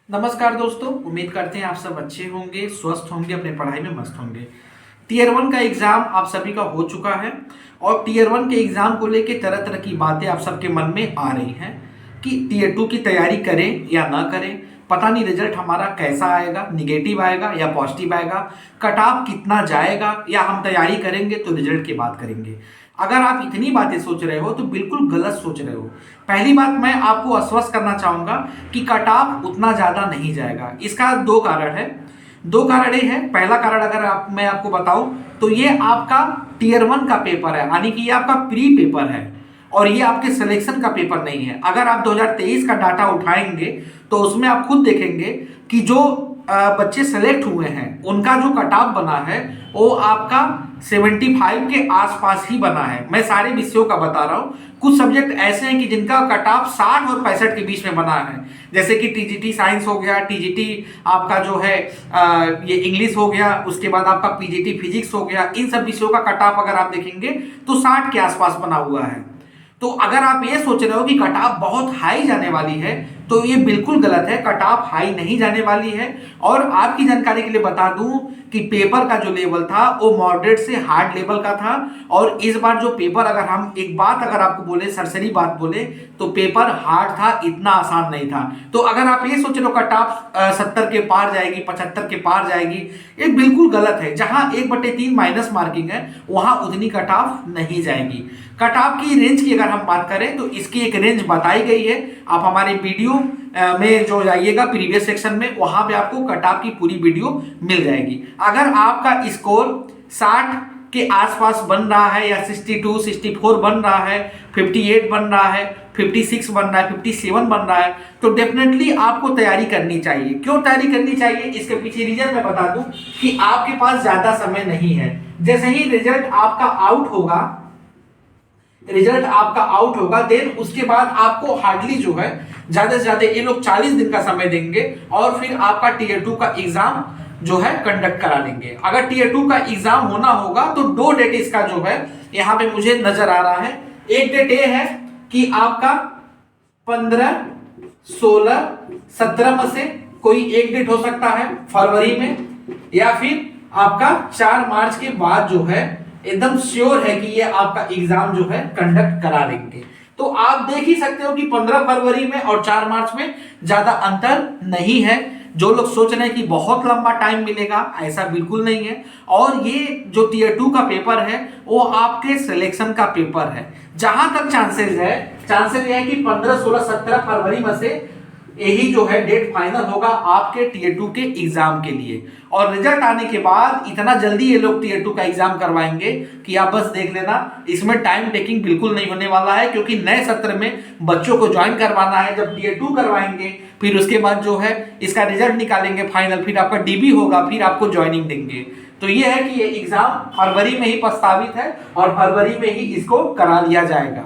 नमस्कार दोस्तों, उम्मीद करते हैं आप सब अच्छे होंगे, स्वस्थ होंगे, अपने पढ़ाई में मस्त होंगे। टीयर वन का एग्जाम आप सभी का हो चुका है और टीयर वन के एग्जाम को लेके तरह तरह की बातें आप सबके मन में आ रही हैं कि टीयर टू की तैयारी करें या ना करें। पता नहीं रिजल्ट हमारा कैसा आएगा, निगेटिव आएगा या पॉजिटिव आएगा, कट ऑफ कितना जाएगा, या हम तैयारी करेंगे तो रिजल्ट की बात करेंगे। अगर आप इतनी बातें सोच रहे हो तो बिल्कुल गलत सोच रहे हो। पहली बात मैं आपको आश्वस्त करना चाहूंगा कि कट ऑफ उतना ज्यादा नहीं जाएगा। इसका दो कारण है। दो कारण ये है, पहला कारण अगर मैं आपको बताऊं तो ये आपका टीयर वन का पेपर है, यानी कि ये आपका प्री पेपर है और ये आपके सिलेक्शन का पेपर नहीं है। अगर आप 2023 का डाटा उठाएंगे तो उसमें आप खुद देखेंगे कि जो बच्चे सेलेक्ट हुए हैं उनका जो कट ऑफ बना है वो आपका 75 के आसपास ही बना है। मैं सारे विषयों का बता रहा हूँ। कुछ सब्जेक्ट ऐसे हैं कि जिनका कट ऑफ 60 और 65 के बीच में बना है, जैसे कि टीजीटी साइंस हो गया, टीजीटी आपका जो है ये इंग्लिश हो गया, उसके बाद आपका पीजीटी फिजिक्स हो गया। इन सब विषयों का कट ऑफ अगर आप देखेंगे तो 60 के आसपास बना हुआ है। तो अगर आप ये सोच रहे हो कि कट ऑफ बहुत हाई जाने वाली है तो ये बिल्कुल गलत है। कट ऑफ हाई नहीं जाने वाली है। और आपकी जानकारी के लिए बता दूं कि पेपर का जो लेवल था वो मॉडरेट से हार्ड लेवल का था। और इस बार जो पेपर, अगर हम एक बात अगर आपको बोले, सरसरी बात बोले, तो पेपर हार्ड था, इतना आसान नहीं था। तो अगर आप ये सोच रहे हो कट ऑफ 70 के पार जाएगी, 75 के पार जाएगी, ये बिल्कुल गलत है। जहां 1/3 माइनस मार्किंग है वहां उतनी कट ऑफ नहीं जाएगी। कट ऑफ की रेंज की अगर हम बात करें तो इसकी एक रेंज बताई गई है। आप हमारे वीडियो में जो जाइएगा प्रीवियस सेक्शन में, वहां पे आपको कट ऑफ की पूरी वीडियो मिल जाएगी। अगर आपका स्कोर 60 के आसपास बन रहा है या 62, 64 बन रहा है, 58 बन रहा है, 56 बन रहा है, 57 बन रहा है, तो डेफिनेटली आपको तैयारी करनी चाहिए। क्यों तैयारी करनी चाहिए, इसके पीछे रीजन मैं बता दूं कि आपके पास ज्यादा समय नहीं है। जैसे ही रिजल्ट आपका आउट होगा, देन उसके बाद आपको हार्डली जो है ज्यादा से ज्यादा ये लोग 40 दिन का समय देंगे और फिर आपका टीयर टू का एग्जाम जो है कंडक्ट करा लेंगे। अगर टीयर टू का एग्जाम होना होगा तो 2 डेट इसका जो है यहाँ पे मुझे नजर आ रहा है। एक डेट ये है कि आपका 15, 16, 17 में से कोई एक डेट हो सकता है फरवरी में, या फिर आपका 4 मार्च के बाद जो है एकदम श्योर है कि ये आपका एग्जाम जो है कंडक्ट करा देंगे। तो आप देख ही सकते हो कि 15 फरवरी में और 4 मार्च में ज्यादा अंतर नहीं है। जो लोग सोच रहे हैं कि बहुत लंबा टाइम मिलेगा, ऐसा बिल्कुल नहीं है। और ये जो टीयर टू का पेपर है वो आपके सिलेक्शन का पेपर है। जहां तक चांसेस ये है कि 15, 16, 17 फरवरी में से यही जो है डेट फाइनल होगा आपके टीयर टू के एग्जाम के लिए। और रिजल्ट आने के बाद इतना जल्दी ये लोग टीयर टू का एग्जाम करवाएंगे कि आप बस देख लेना। इसमें टाइम टेकिंग बिल्कुल नहीं होने वाला है, क्योंकि नए सत्र में बच्चों को ज्वाइन करवाना है। जब टीयर टू करवाएंगे फिर उसके बाद जो है इसका रिजल्ट निकालेंगे फाइनल, फिर आपका डीबी होगा, फिर आपको ज्वाइनिंग देंगे। तो ये है कि ये एग्जाम फरवरी में ही प्रस्तावित है और फरवरी में ही इसको करा लिया जाएगा।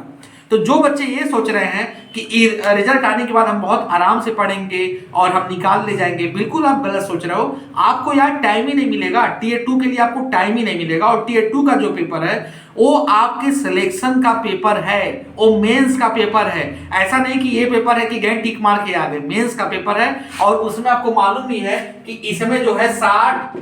तो जो बच्चे ये सोच रहे हैं कि रिजल्ट आने के बाद हम बहुत आराम से पढ़ेंगे और हम निकाल ले जाएंगे, बिल्कुल आप गलत सोच रहे हो। आपको यार टाइम ही नहीं मिलेगा, टीयर टू के लिए आपको टाइम ही नहीं मिलेगा। और टीयर टू का जो पेपर है वो आपके सिलेक्शन का पेपर है, वो मेंस का पेपर है। ऐसा नहीं कि ये पेपर है कि गए टिक मार के आ गए, मेंस का पेपर है। और उसमें आपको मालूम ही है कि इसमें जो है 60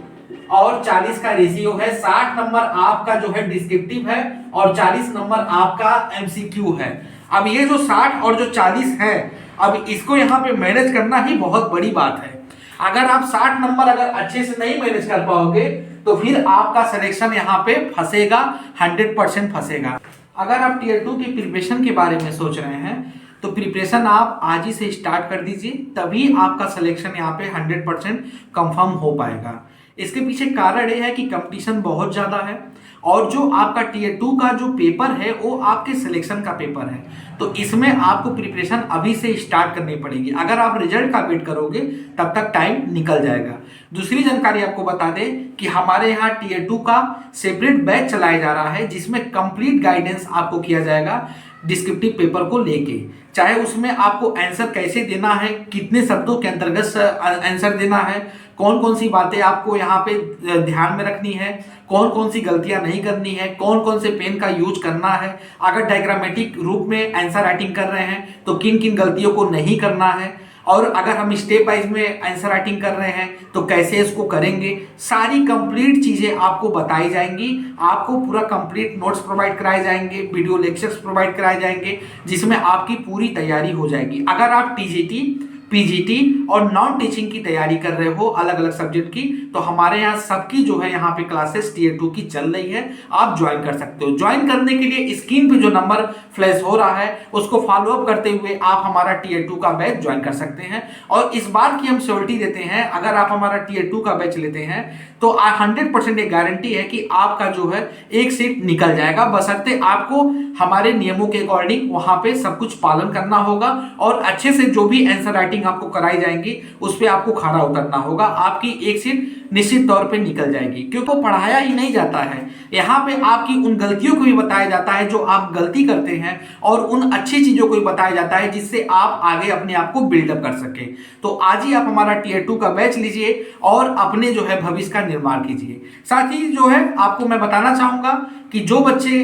और 40 का रेशियो है। 60 नंबर आपका जो है डिस्क्रिप्टिव है और 40 नंबर आपका एमसीक्यू है। अब ये जो 60 और जो 40 है, अब इसको यहाँ पे मैनेज करना ही बहुत बड़ी बात है। अगर आप 60 नंबर अगर अच्छे से नहीं मैनेज कर पाओगे तो फिर आपका सिलेक्शन यहाँ पे फंसेगा, 100% फंसेगा। अगर आप टीयर टू की प्रिपरेशन के बारे में सोच रहे हैं तो प्रिपरेशन आप आज ही से स्टार्ट कर दीजिए, तभी आपका सिलेक्शन यहाँ पे 100% कंफर्म हो पाएगा। इसके पीछे कारण यह है कि कंपटीशन बहुत ज्यादा है और जो आपका टीयर टू का जो पेपर है वो आपके सिलेक्शन का पेपर है। तो इसमें आपको प्रिपरेशन अभी से स्टार्ट करनी पड़ेगी। अगर आप रिजल्ट का वेट करोगे तब तक टाइम निकल जाएगा। दूसरी जानकारी आपको बता दें कि हमारे यहाँ टीयर टू का सेपरेट बैच चलाया जा रहा है, जिसमें कंप्लीट गाइडेंस आपको किया जाएगा डिस्क्रिप्टिव पेपर को लेके। चाहे उसमें आपको आंसर कैसे देना है, कितने शब्दों के अंतर्गत आंसर देना है, कौन कौन सी बातें आपको यहाँ पे ध्यान में रखनी है, कौन कौन सी गलतियां नहीं करनी है, कौन कौन से पेन का यूज करना है, अगर डायग्रामेटिक रूप में आंसर राइटिंग कर रहे हैं तो किन किन गलतियों को नहीं करना है, और अगर हम स्टेप वाइज में आंसर राइटिंग कर रहे हैं तो कैसे इसको करेंगे। सारी कंप्लीट चीजें आपको बताई जाएंगी, आपको पूरा कंप्लीट नोट्स प्रोवाइड कराए जाएंगे, वीडियो लेक्चर्स प्रोवाइड कराए जाएंगे, जिसमें आपकी पूरी तैयारी हो जाएगी। अगर आप टीजीटी, पीजीटी और नॉन टीचिंग की तैयारी कर रहे हो अलग अलग सब्जेक्ट की, तो हमारे यहाँ सबकी जो है यहाँ पे क्लासेस टीयर 2 की चल रही है, आप ज्वाइन कर सकते हो। ज्वाइन करने के लिए स्क्रीन पे जो नंबर फ्लैश हो रहा है उसको फॉलो अप करते हुए आप हमारा टीयर 2 का बैच ज्वाइन कर सकते हैं। और इस बात की हम श्योरिटी देते हैं, अगर आप हमारा टीयर 2 का बैच लेते हैं तो 100% ये गारंटी है कि आपका जो है एक सीट निकल जाएगा, बशर्ते आपको हमारे नियमों के अकॉर्डिंग वहां पे सब कुछ पालन करना होगा और अच्छे से जो भी आंसर राइटिंग आपको कराई जाएंगी उस पर आपको खड़ा उतरना होगा। आपकी एक सीट निश्चित तौर पे निकल जाएगी, क्योंकि वो पढ़ाया ही नहीं जाता है, यहाँ पे आपकी उन गलतियों को भी बताया जाता है जो आप गलती करते हैं, और उन अच्छी चीजों को भी बताया जाता है जिससे आप आगे अपने आप को बिल्डअप कर सके। तो आज ही आप हमारा टीयर 2 का बैच लीजिए और अपने जो है भविष्य का निर्माण कीजिए। साथ ही जो है आपको मैं बताना चाहूंगा कि जो बच्चे